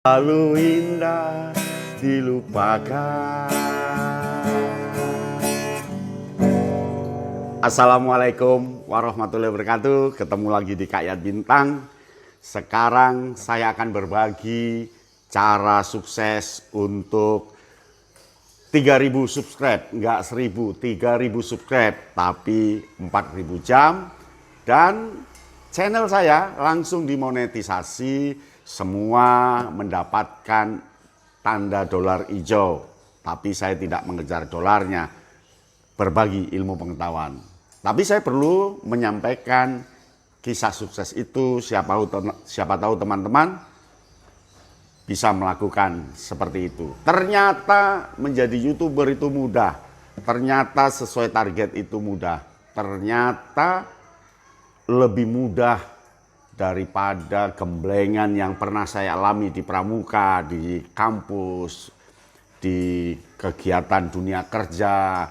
Lalu indah dilupakan. Assalamualaikum warahmatullahi wabarakatuh. Ketemu lagi di Kak Yat Bintang. Sekarang saya akan berbagi cara sukses untuk 3.000 subscribe. Enggak 1.000, 3.000 subscribe. Tapi 4.000 jam. Dan channel saya langsung dimonetisasi. Semua mendapatkan tanda dolar hijau, tapi saya tidak mengejar dolarnya, berbagi ilmu pengetahuan. Tapi saya perlu menyampaikan kisah sukses itu, siapa tahu teman-teman bisa melakukan seperti itu. Ternyata menjadi YouTuber itu mudah, ternyata sesuai target itu mudah, ternyata lebih mudah daripada gemblengan yang pernah saya alami di pramuka, di kampus, di kegiatan dunia kerja.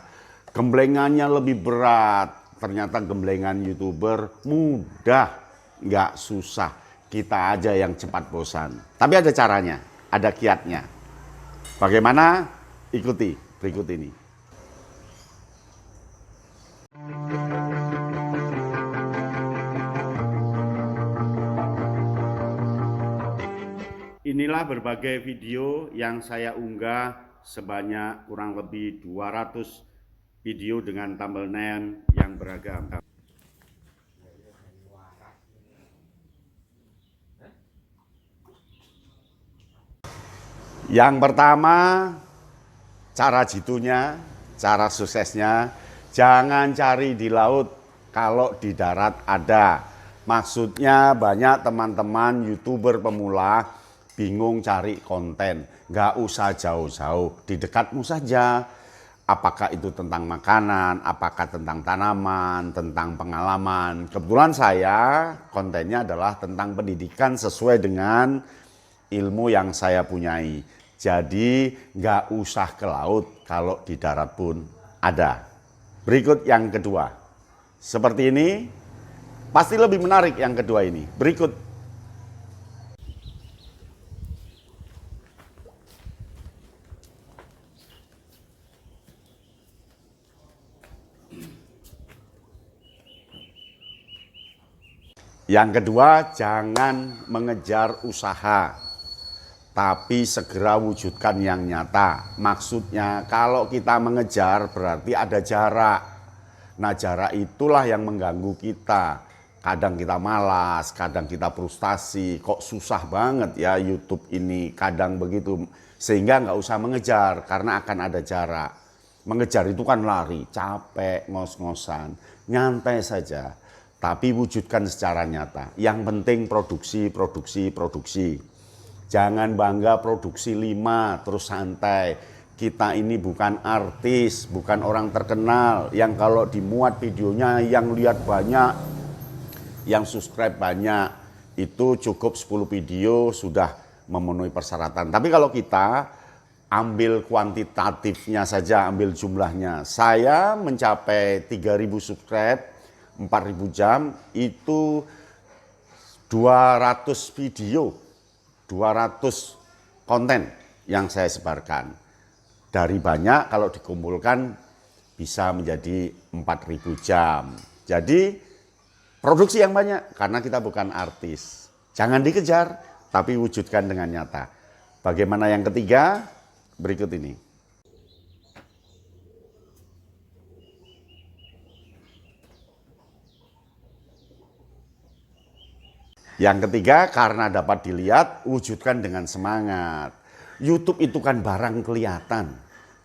Gemblengannya lebih berat, ternyata gemblengan YouTuber mudah, nggak susah. Kita aja yang cepat bosan. Tapi ada caranya, ada kiatnya. Bagaimana? Ikuti berikut ini. Inilah berbagai video yang saya unggah sebanyak kurang lebih 200 video dengan thumbnail yang beragam. Yang pertama, cara jitunya, cara suksesnya, jangan cari di laut kalau di darat ada. Maksudnya banyak teman-teman YouTuber pemula bingung cari konten, nggak usah jauh-jauh, di dekatmu saja. Apakah itu tentang makanan, apakah tentang tanaman, tentang pengalaman. Kebetulan saya kontennya adalah tentang pendidikan sesuai dengan ilmu yang saya punyai. Jadi nggak usah ke laut kalau di darat pun ada. Berikut yang kedua. Seperti ini, pasti lebih menarik yang kedua ini. Berikut. Yang kedua, jangan mengejar usaha, tapi segera wujudkan yang nyata. Maksudnya kalau kita mengejar berarti ada jarak. Nah, jarak itulah yang mengganggu kita. Kadang kita malas, kadang kita frustasi, kok susah banget ya YouTube ini, kadang begitu. Sehingga nggak usah mengejar karena akan ada jarak. Mengejar itu kan lari, capek, ngos-ngosan, nyantai saja. Tapi wujudkan secara nyata. Yang penting produksi, produksi, produksi. Jangan bangga produksi 5 terus santai. Kita ini bukan artis, bukan orang terkenal yang kalau dimuat videonya yang lihat banyak, yang subscribe banyak, itu cukup 10 video sudah memenuhi persyaratan. Tapi kalau kita ambil kuantitatifnya saja, ambil jumlahnya. Saya mencapai 3.000 subscribe, 4.000 jam, itu 200 video, 200 konten yang saya sebarkan. Dari banyak kalau dikumpulkan bisa menjadi 4.000 jam. Jadi produksi yang banyak karena kita bukan artis. Jangan dikejar tapi wujudkan dengan nyata. Bagaimana yang ketiga? Berikut ini. Yang ketiga, karena dapat dilihat, wujudkan dengan semangat. YouTube itu kan barang kelihatan.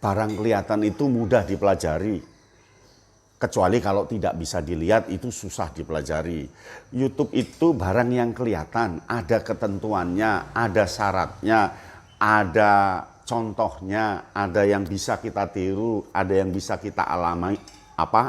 Barang kelihatan itu mudah dipelajari. Kecuali kalau tidak bisa dilihat, itu susah dipelajari. YouTube itu barang yang kelihatan, ada ketentuannya, ada syaratnya, ada contohnya, ada yang bisa kita tiru, ada yang bisa kita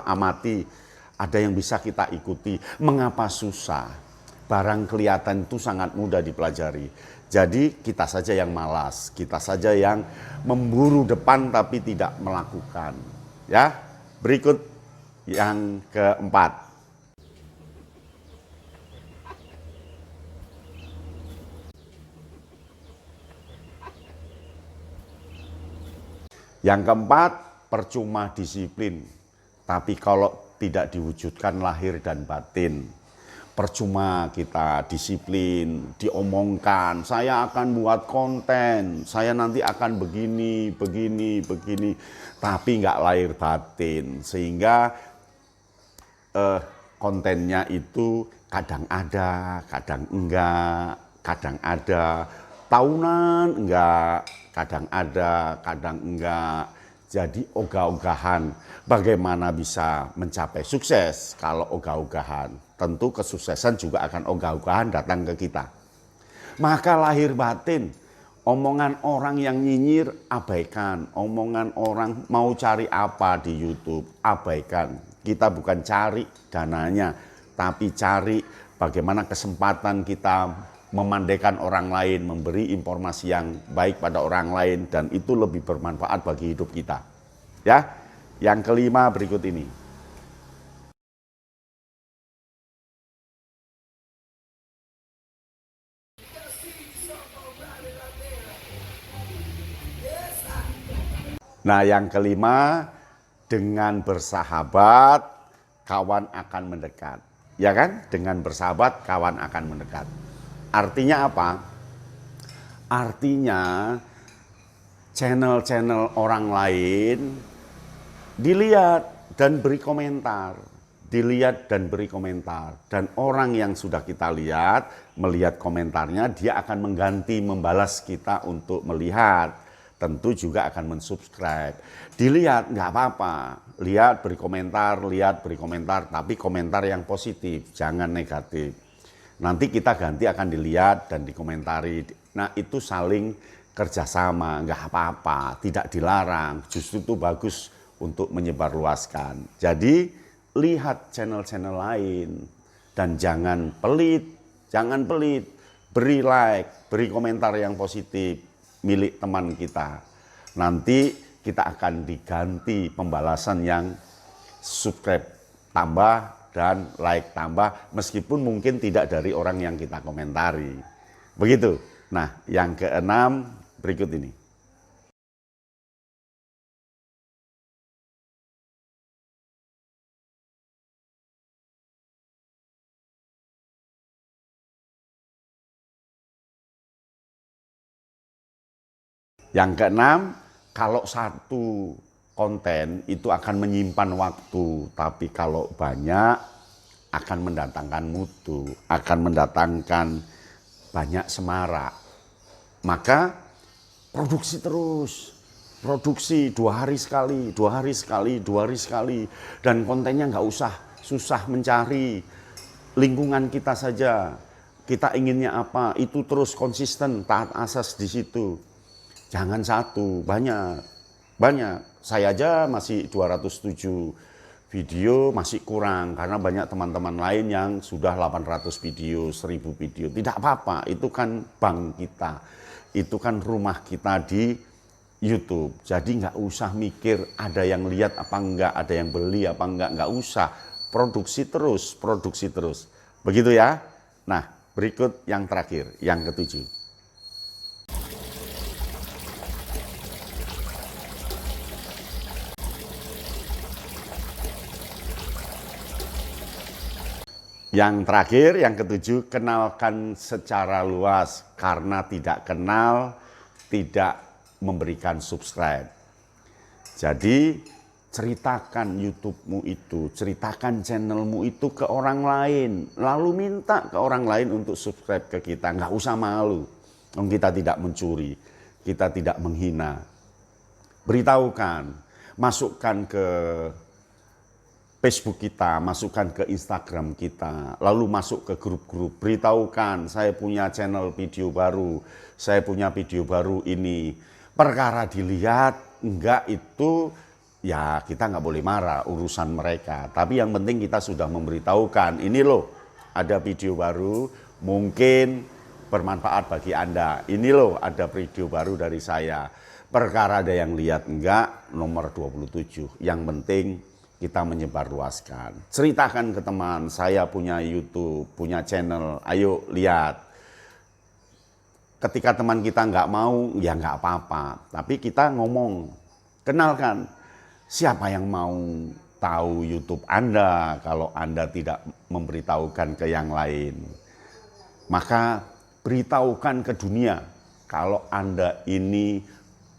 amati, ada yang bisa kita ikuti. Mengapa susah? Barang kelihatan itu sangat mudah dipelajari. Jadi kita saja yang malas, kita saja yang memburu depan tapi tidak melakukan. Ya, berikut yang keempat. Yang keempat, percuma disiplin. Tapi kalau tidak diwujudkan lahir dan batin, percuma kita disiplin, diomongkan, saya akan buat konten, saya nanti akan begini, tapi nggak lahir batin. Sehingga kontennya itu kadang ada, kadang enggak, kadang ada, tahunan enggak, kadang ada, kadang enggak. Jadi ogah-ogahan bagaimana bisa mencapai sukses. Kalau ogah-ogahan, tentu kesuksesan juga akan ogah-ogahan datang ke kita. Maka lahir batin, omongan orang yang nyinyir abaikan, omongan orang mau cari apa di YouTube abaikan. Kita bukan cari dananya, tapi cari bagaimana kesempatan kita memandaikan orang lain, memberi informasi yang baik pada orang lain, dan itu lebih bermanfaat bagi hidup kita. Ya, yang kelima berikut ini. Nah, yang kelima, dengan bersahabat, kawan akan mendekat. Ya kan? Dengan bersahabat, kawan akan mendekat. Artinya apa? Artinya channel-channel orang lain dilihat dan beri komentar. Dilihat dan beri komentar. Dan orang yang sudah kita lihat, melihat komentarnya, dia akan mengganti, membalas kita untuk melihat. Tentu juga akan mensubscribe. Dilihat, nggak apa-apa. Lihat, beri komentar, tapi komentar yang positif, jangan negatif. Nanti kita ganti akan dilihat dan dikomentari. Nah, itu saling kerjasama, nggak apa-apa, tidak dilarang. Justru itu bagus untuk menyebarluaskan. Jadi, lihat channel-channel lain. Dan jangan pelit. Beri like, beri komentar yang positif milik teman kita. Nanti kita akan diganti pembalasan yang subscribe tambah dan like tambah, meskipun mungkin tidak dari orang yang kita komentari. Begitu. Nah, yang keenam berikut ini. Yang keenam, kalau satu konten itu akan menyimpan waktu, tapi kalau banyak akan mendatangkan mutu, akan mendatangkan banyak semarak. Maka produksi terus, produksi 2 hari sekali, 2 hari sekali, 2 hari sekali, dan kontennya nggak usah susah mencari. Lingkungan kita saja, kita inginnya apa, itu terus konsisten, taat asas di situ. Jangan satu, banyak. Saya aja masih 207 video, masih kurang karena banyak teman-teman lain yang sudah 800 video, 1000 video. Tidak apa-apa, itu kan bank kita, itu kan rumah kita di YouTube. Jadi nggak usah mikir ada yang lihat apa enggak, ada yang beli apa enggak usah. Produksi terus. Begitu ya. Nah, berikut yang terakhir, yang ketujuh. Yang terakhir, yang ketujuh, kenalkan secara luas. Karena tidak kenal, tidak memberikan subscribe. Jadi, ceritakan YouTube-mu itu, ceritakan channel-mu itu ke orang lain. Lalu minta ke orang lain untuk subscribe ke kita. Nggak usah malu. Kita tidak mencuri, kita tidak menghina. Beritahukan, masukkan ke Facebook kita, masukkan ke Instagram kita, lalu masuk ke grup-grup, beritahukan saya punya channel video baru, saya punya video baru ini. Perkara dilihat, enggak itu, ya kita nggak boleh marah, urusan mereka. Tapi yang penting kita sudah memberitahukan, ini loh ada video baru, mungkin bermanfaat bagi Anda. Ini loh ada video baru dari saya. Perkara ada yang lihat enggak, nomor 27. Yang penting kita menyebarluaskan. Ceritakan ke teman, saya punya YouTube, punya channel, ayo lihat. Ketika teman kita nggak mau, ya nggak apa-apa. Tapi kita ngomong, Kenalkan, siapa yang mau tahu YouTube Anda kalau Anda tidak memberitahukan ke yang lain? Maka beritahukan ke dunia kalau Anda ini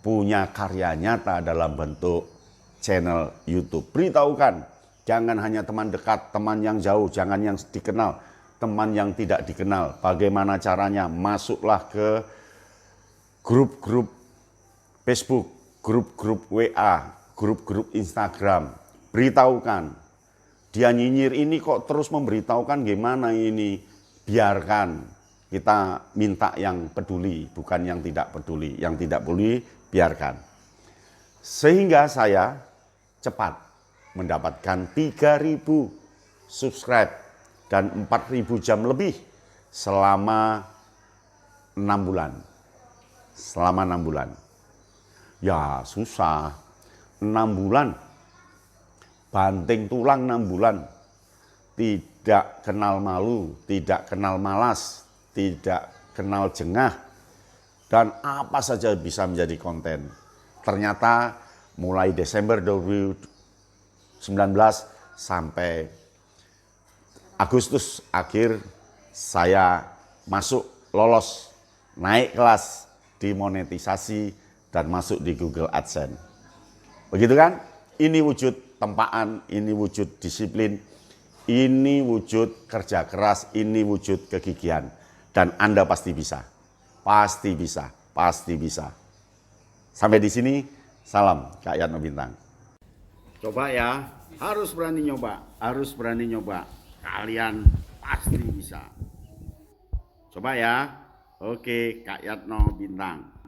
punya karya nyata dalam bentuk channel YouTube. Beritahukan, jangan hanya teman dekat, teman yang jauh, jangan yang dikenal, teman yang tidak dikenal. Bagaimana caranya? Masuklah ke grup-grup Facebook, grup-grup WA, grup-grup Instagram. Beritahukan, dia nyinyir ini kok terus memberitahukan gimana ini. Biarkan, kita minta yang peduli, bukan yang tidak peduli. Yang tidak peduli, biarkan. Sehingga saya cepat mendapatkan 3.000 subscribe dan 4.000 jam lebih selama 6 bulan. Selama 6 bulan. Ya susah, 6 bulan, banting tulang 6 bulan. Tidak kenal malu, tidak kenal malas, tidak kenal jengah, dan apa saja bisa menjadi konten. Ternyata mulai Desember 2019 sampai Agustus akhir saya lolos, naik kelas, dimonetisasi, dan masuk di Google AdSense. Begitu kan? Ini wujud tempaan, ini wujud disiplin, ini wujud kerja keras, ini wujud kegigihan. Dan Anda pasti bisa. Pasti bisa, pasti bisa. Sampai di sini, salam Kak Yatno Bintang. Coba ya, harus berani nyoba, harus berani nyoba. Kalian pasti bisa. Coba ya. Oke, Kak Yatno Bintang.